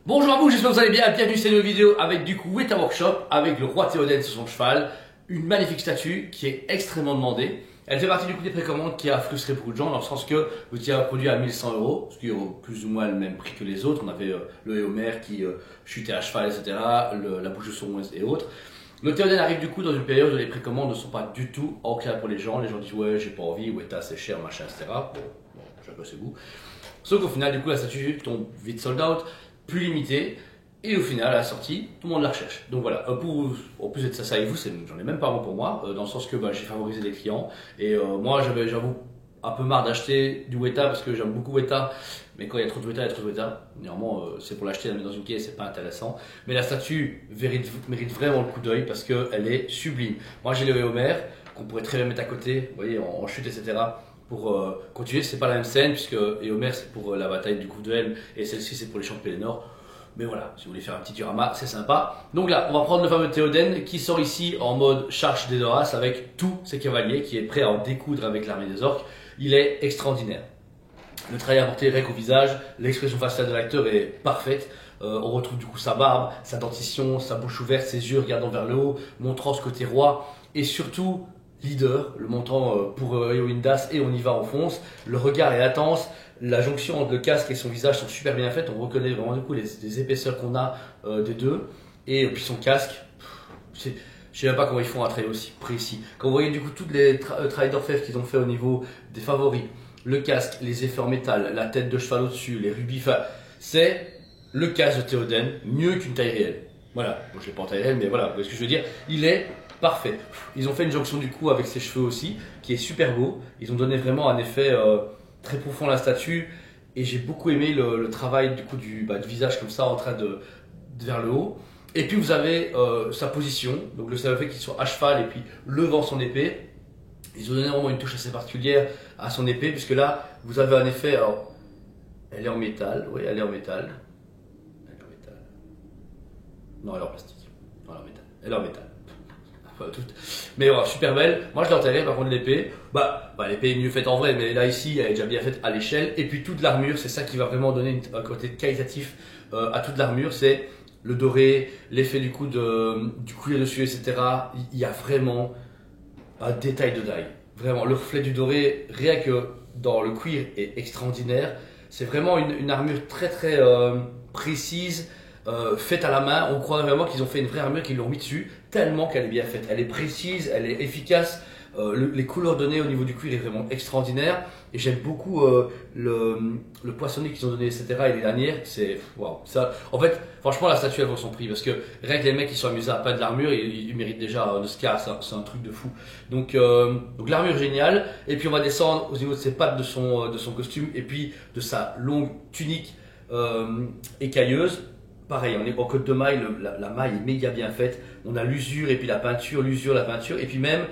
Bonjour à vous, j'espère que vous allez bien, bienvenue sur cette nouvelle vidéo avec du coup Weta Workshop, avec le roi Théoden sur son cheval, une magnifique statue qui est extrêmement demandée. Elle fait partie du coup des précommandes qui a frustré beaucoup de gens dans le sens que vous étiez un produit à 1100 €, ce qui est plus ou moins le même prix que les autres. On avait le Éomer qui chutait à cheval, etc., la bouche de son et autres. Le Théoden arrive du coup dans une période où les précommandes ne sont pas du tout en clair pour les gens. Les gens disent ouais, j'ai pas envie, Weta c'est cher, machin, etc. Bon, chacun ses goûts. Sauf qu'au final, du coup, la statue tombe vite sold out, plus limitée, et au final, à la sortie, tout le monde la recherche. Donc voilà, en plus d'être ça avec vous, j'en ai même pas un pour moi, dans le sens que j'ai favorisé les clients, et moi, j'avoue, un peu marre d'acheter du Weta parce que j'aime beaucoup Weta, mais quand il y a trop de Weta, il y a trop de Weta. Néanmoins, c'est pour l'acheter, la mettre dans une caisse, c'est pas intéressant. Mais la statue mérite vraiment le coup d'œil parce qu'elle est sublime. Moi, j'ai le Éomer, qu'on pourrait très bien mettre à côté, vous voyez, en chute, etc. Pour continuer, c'est pas la même scène puisque Éomer c'est pour la bataille du coup de Helm et celle-ci c'est pour les champs de Pelennor. Mais voilà, si vous voulez faire un petit diorama, c'est sympa. Donc là, on va prendre le fameux Théoden qui sort ici en mode charge des Horaces avec tous ses cavaliers, qui est prêt à en découdre avec l'armée des orques. Il est extraordinaire. Le travail apporté rec au visage, l'expression faciale de l'acteur est parfaite. On retrouve du coup sa barbe, sa dentition, sa bouche ouverte, ses yeux regardant vers le haut, montrant ce côté roi. Et surtout, leader, le montant pour Éowyn Das et on y va, on fonce. Le regard est intense, la jonction entre le casque et son visage sont super bien faites. On reconnaît vraiment du coup les épaisseurs qu'on a des deux. Et puis son casque, je sais même pas comment ils font un travail aussi précis. Quand vous voyez du coup tous les travails d'orfèvre qu'ils ont fait au niveau des favoris, le casque, les effets en métal, la tête de cheval au-dessus, les rubis, enfin, c'est le casque de Théoden mieux qu'une taille réelle. Voilà, bon, je l'ai pas en taille réelle, mais voilà, vous voyez ce que je veux dire. Il est parfait. Ils ont fait une jonction du cou avec ses cheveux aussi, qui est super beau. Ils ont donné vraiment un effet très profond à la statue. Et j'ai beaucoup aimé le travail du coup du visage comme ça en train de vers le haut. Et puis vous avez sa position, donc le fait qu'il soit à cheval et puis levant son épée. Ils ont donné vraiment une touche assez particulière à son épée, puisque là vous avez un effet. Alors, elle est en métal, oui, elle est en métal. Elle est en métal. Non, elle est en plastique. Non, elle est en métal. Elle est en métal. Mais voilà, super belle. Moi je l'ai enterré par contre l'épée. L'épée est mieux faite en vrai, mais là ici elle est déjà bien faite à l'échelle. Et puis toute l'armure, c'est ça qui va vraiment donner un côté qualitatif à toute l'armure. C'est le doré, l'effet du coup du cuir dessus, etc. Il y a vraiment un détail de dingue. Vraiment, le reflet du doré, rien que dans le cuir, est extraordinaire. C'est vraiment une armure très très précise. Faite à la main, on croit vraiment qu'ils ont fait une vraie armure, qu'ils l'ont mis dessus, tellement qu'elle est bien faite. Elle est précise, elle est efficace, les couleurs données au niveau du cuir est vraiment extraordinaire. Et j'aime beaucoup le poissonnet qu'ils ont donné, etc. et les lanières, c'est waouh. Ça, en fait, franchement, la statue elle vaut son prix parce que rien que les mecs qui sont amusés à peindre l'armure, ils méritent déjà un Oscar, c'est un truc de fou. Donc l'armure géniale. Et puis on va descendre au niveau de ses pattes, de son costume, et puis de sa longue tunique écailleuse. Pareil, on est en côte de maille, la maille est méga bien faite. On a l'usure et puis la peinture, l'usure, la peinture. Et puis même,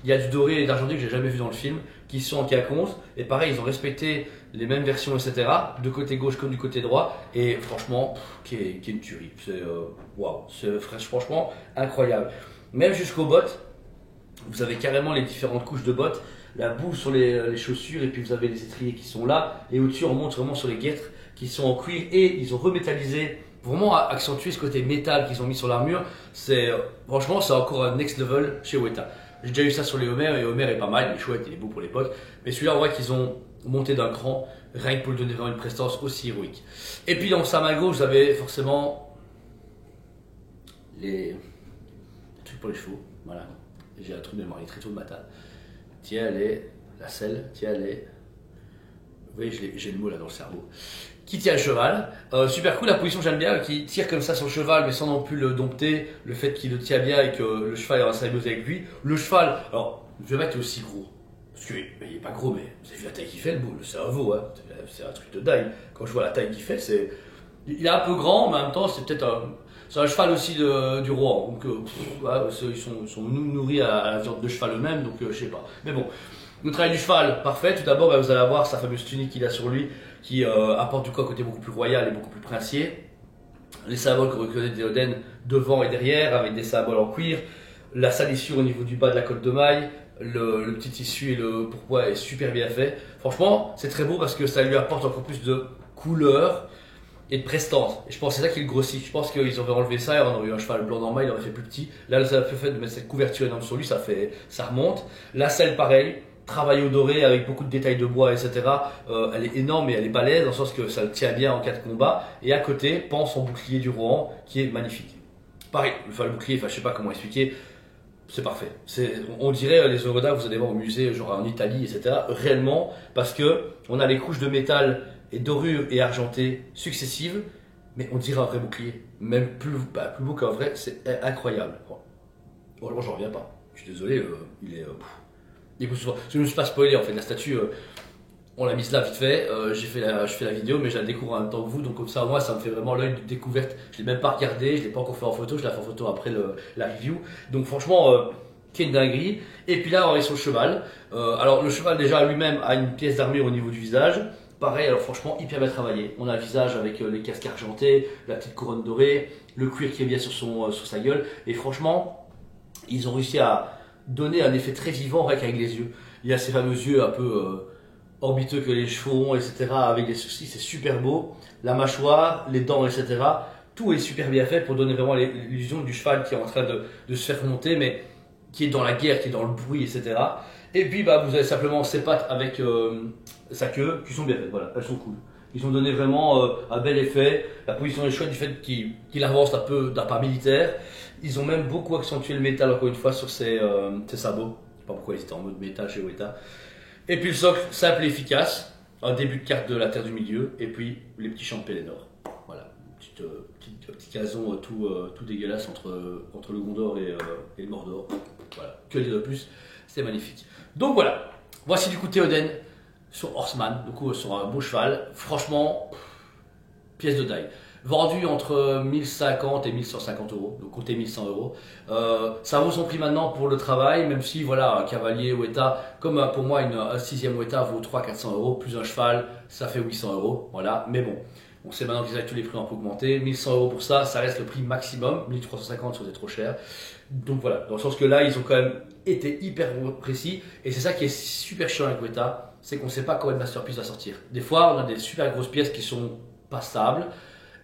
il y a du doré et d'argenté que j'ai jamais vu dans le film, qui sont en quinconce. Et pareil, ils ont respecté les mêmes versions, etc. De côté gauche comme du côté droit. Et franchement, qui est une tuerie. C'est waouh, c'est franchement incroyable. Même jusqu'aux bottes, vous avez carrément les différentes couches de bottes. La boue sur les chaussures et puis vous avez les étriers qui sont là. Et au-dessus, on monte vraiment sur les guêtres qui sont en cuir et ils ont remétallisé. Vraiment accentuer ce côté métal qu'ils ont mis sur l'armure, franchement c'est encore un next level chez Weta. J'ai déjà eu ça sur les Homer et Homer est pas mal, il est chouette, il est beau pour l'époque. Mais celui-là on voit qu'ils ont monté d'un cran, rien que pour lui donner vraiment une prestance aussi héroïque. Et puis dans sa main gauche vous avez forcément les trucs pour les chevaux, voilà. J'ai un truc de mémoire, il est très tôt le matin. Tiens allez, la selle, tiens allez. Vous voyez j'ai le mot là dans le cerveau. Qui tient le cheval, super cool, la position j'aime bien, qui tire comme ça son cheval mais sans non plus le dompter, le fait qu'il le tient bien et que le cheval est en symbiose avec lui. Le cheval, alors le mec est aussi gros, parce qu'il est pas gros mais vous avez vu la taille qu'il fait, le cerveau, hein. C'est un truc de dingue. Quand je vois la taille qu'il fait, il est un peu grand mais en même temps c'est peut-être c'est un cheval aussi du roi, donc ils sont nourris à la viande de cheval eux-mêmes, donc je sais pas. Mais bon, le travail du cheval, parfait. Tout d'abord, vous allez avoir sa fameuse tunique qu'il a sur lui, qui apporte du coup un côté beaucoup plus royal et beaucoup plus princier. Les symboles que reconnaît Théoden devant et derrière, avec des symboles en cuir. La salissure au niveau du bas de la cotte de maille, le petit tissu et le pourpoint est super bien fait. Franchement, c'est très beau parce que ça lui apporte encore plus de couleur. et de prestance. Et je pense que c'est ça qui le grossit. Je pense qu'ils auraient enlevé ça et on aurait eu un cheval blanc normal, il aurait fait plus petit. Là, le fait de mettre cette couverture énorme sur lui, ça remonte. La selle, pareil. Travail au doré avec beaucoup de détails de bois, etc. Elle est énorme et elle est balèze dans le sens que ça le tient bien en cas de combat. Et à côté, pense son bouclier du Rohan qui est magnifique. Pareil, le bouclier, je sais pas comment expliquer, c'est parfait. On dirait les Oroda, vous allez voir au musée, genre en Italie, etc. Réellement, parce que on a les couches de métal et dorure et argenté successives, mais on dirait un vrai bouclier. Même plus beau qu'un vrai, c'est incroyable. Bon, j'en reviens pas. Je suis désolé, il est. Écoute, je ne me suis pas spoilé en fait, la statue, on l'a mise là vite fait, je fais la vidéo mais je la découvre en même temps que vous, donc comme ça moi ça me fait vraiment l'œil de découverte, je ne l'ai même pas regardé, je ne l'ai pas encore fait en photo, je la fais en photo après la review, donc franchement, quelle dinguerie. Et puis là on est sur le cheval, alors le cheval déjà lui-même a une pièce d'armure au niveau du visage, pareil, alors franchement hyper bien travaillé, on a le visage avec les casques argentés, la petite couronne dorée, le cuir qui est bien sur sa gueule, et franchement ils ont réussi à donner un effet très vivant avec les yeux. Il y a ces fameux yeux un peu orbiteux que les chevaux ont, etc. avec des sourcils, c'est super beau. La mâchoire, les dents, etc. Tout est super bien fait pour donner vraiment l'illusion du cheval qui est en train de se faire monter, mais qui est dans la guerre, qui est dans le bruit, etc. Et puis vous avez simplement ses pattes avec sa queue qui sont bien faites, voilà, elles sont cool. Ils ont donné vraiment un bel effet. La position est chouette du fait qu'il avance un peu d'un pas militaire. Ils ont même beaucoup accentué le métal, encore une fois, sur ses sabots. Je sais pas pourquoi ils étaient en mode métal chez Weta. Et puis le socle, simple et efficace. Un début de carte de la Terre du Milieu. Et puis les petits champs de Pélénor. Voilà, petit gazon tout dégueulasse entre le Gondor et le Mordor. Voilà, que dire de plus, c'est magnifique. Donc voilà, voici du coup Théoden sur Horseman, du coup sur un beau cheval, franchement, pièce de taille. Vendu entre 1050 et 1150 euros, donc comptez 1100 euros. Ça vaut son prix maintenant pour le travail, même si voilà, un cavalier Weta, comme pour moi un 6e Weta vaut 300-400 euros, plus un cheval, ça fait 800 euros, voilà. Mais bon, on sait maintenant qu'ils tous les prix ont un peu augmenté, 1100 euros pour ça, ça reste le prix maximum, 1350 c'était trop cher. Donc voilà, dans le sens que là, ils ont quand même été hyper précis, et c'est ça qui est super chiant avec Weta, c'est qu'on ne sait pas quand une masterpiece va sortir. Des fois, on a des super grosses pièces qui sont pas stables,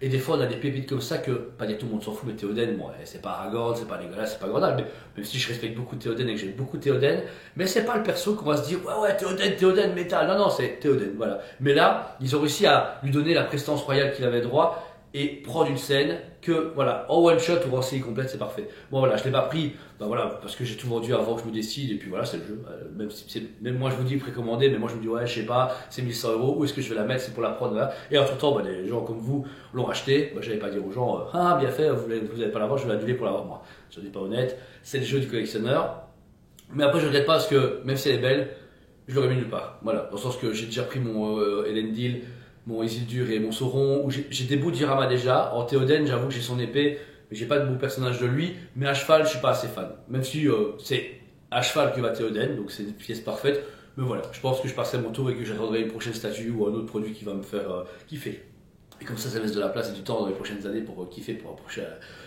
et des fois, on a des pépites comme ça que, pas dire tout le monde s'en fout, mais Théoden, bon, c'est pas Aragorn, c'est pas dégueulasse, c'est pas Grandal, mais même si je respecte beaucoup Théoden et que j'aime beaucoup Théoden, mais c'est pas le perso qu'on va se dire, ouais, Théoden, métal. Non, c'est Théoden, voilà. Mais là, ils ont réussi à lui donner la prestance royale qu'il avait droit, et prendre une scène que, voilà, en one shot ou en série complète, c'est parfait. Bon, voilà, je l'ai pas pris, voilà, parce que j'ai tout vendu avant que je me décide, et puis voilà, c'est le jeu. Même moi, je vous dis précommandé, mais moi, je me dis, ouais, je sais pas, c'est 1100 euros, où est-ce que je vais la mettre, c'est pour la prendre là. Et entre temps, les gens comme vous l'ont acheté, j'allais pas dire aux gens, ah, bien fait, vous n'allez pas l'avoir, je vais l'annuler pour l'avoir moi. Je dis pas honnête, c'est le jeu du collectionneur. Mais après, je regrette pas, parce que même si elle est belle, je l'aurais mis nulle part. Voilà, dans le sens que j'ai déjà pris mon Elendil, mon Isildur et mon Sauron, où j'ai des bouts d'Irama déjà. En Théoden, j'avoue que j'ai son épée, mais j'ai pas de beau personnage de lui. Mais à cheval, je suis pas assez fan. Même si c'est à cheval que va Théoden, donc c'est une pièce parfaite. Mais voilà, je pense que je passerai mon tour et que j'attendrai une prochaine statue ou un autre produit qui va me faire kiffer. Et comme ça laisse de la place et du temps dans les prochaines années pour kiffer pour un prochain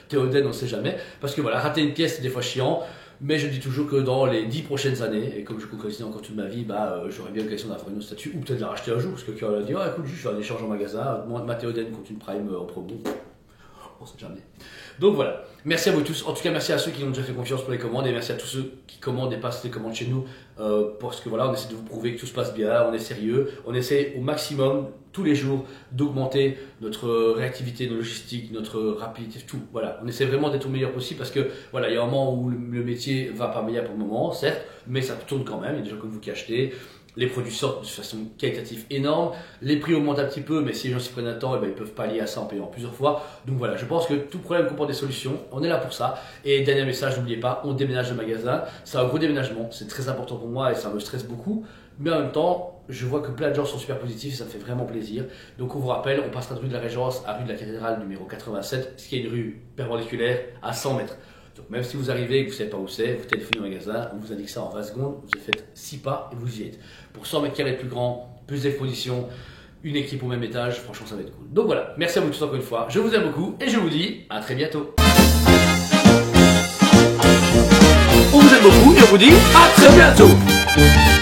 Théoden, on sait jamais. Parce que voilà, rater une pièce, c'est des fois chiant. Mais je dis toujours que dans les 10 prochaines années, et comme je collectionne encore toute ma vie, j'aurais bien l'occasion d'avoir une autre statue, ou peut-être de la racheter un jour, parce que quelqu'un va dire, ah écoute, je fais un échange en magasin, ma Théoden contre une Prime en promo. On sait jamais. Donc voilà, merci à vous tous. En tout cas, merci à ceux qui ont déjà fait confiance pour les commandes, et merci à tous ceux qui commandent et passent les commandes chez nous, parce que voilà, on essaie de vous prouver que tout se passe bien, on est sérieux, on essaie au maximum tous les jours d'augmenter notre réactivité, nos logistiques, notre rapidité, tout. Voilà, on essaie vraiment d'être au meilleur possible parce que voilà, il y a un moment où le métier va pas meilleur pour le moment, certes, mais ça tourne quand même. Il y a des gens comme vous qui achetez. Les produits sortent de façon qualitative énorme, les prix augmentent un petit peu, mais si les gens s'y prennent un temps, ils peuvent pallier à ça en payant plusieurs fois. Donc voilà, je pense que tout problème comporte des solutions, on est là pour ça. Et dernier message, n'oubliez pas, on déménage le magasin, c'est un gros déménagement, c'est très important pour moi et ça me stresse beaucoup. Mais en même temps, je vois que plein de gens sont super positifs et ça me fait vraiment plaisir. Donc on vous rappelle, on passera de rue de la Régence à rue de la Cathédrale numéro 87, ce qui est une rue perpendiculaire à 100 mètres. Donc même si vous arrivez et que vous ne savez pas où c'est, vous téléphonez au magasin, on vous indique ça en 20 secondes, vous faites 6 pas et vous y êtes. Pour 100 mètres carrés plus grand, plus d'exposition, une équipe au même étage, franchement ça va être cool. Donc voilà, merci à vous tous encore une fois, je vous aime beaucoup et je vous dis à très bientôt. On vous aime beaucoup et on vous dit à très bientôt.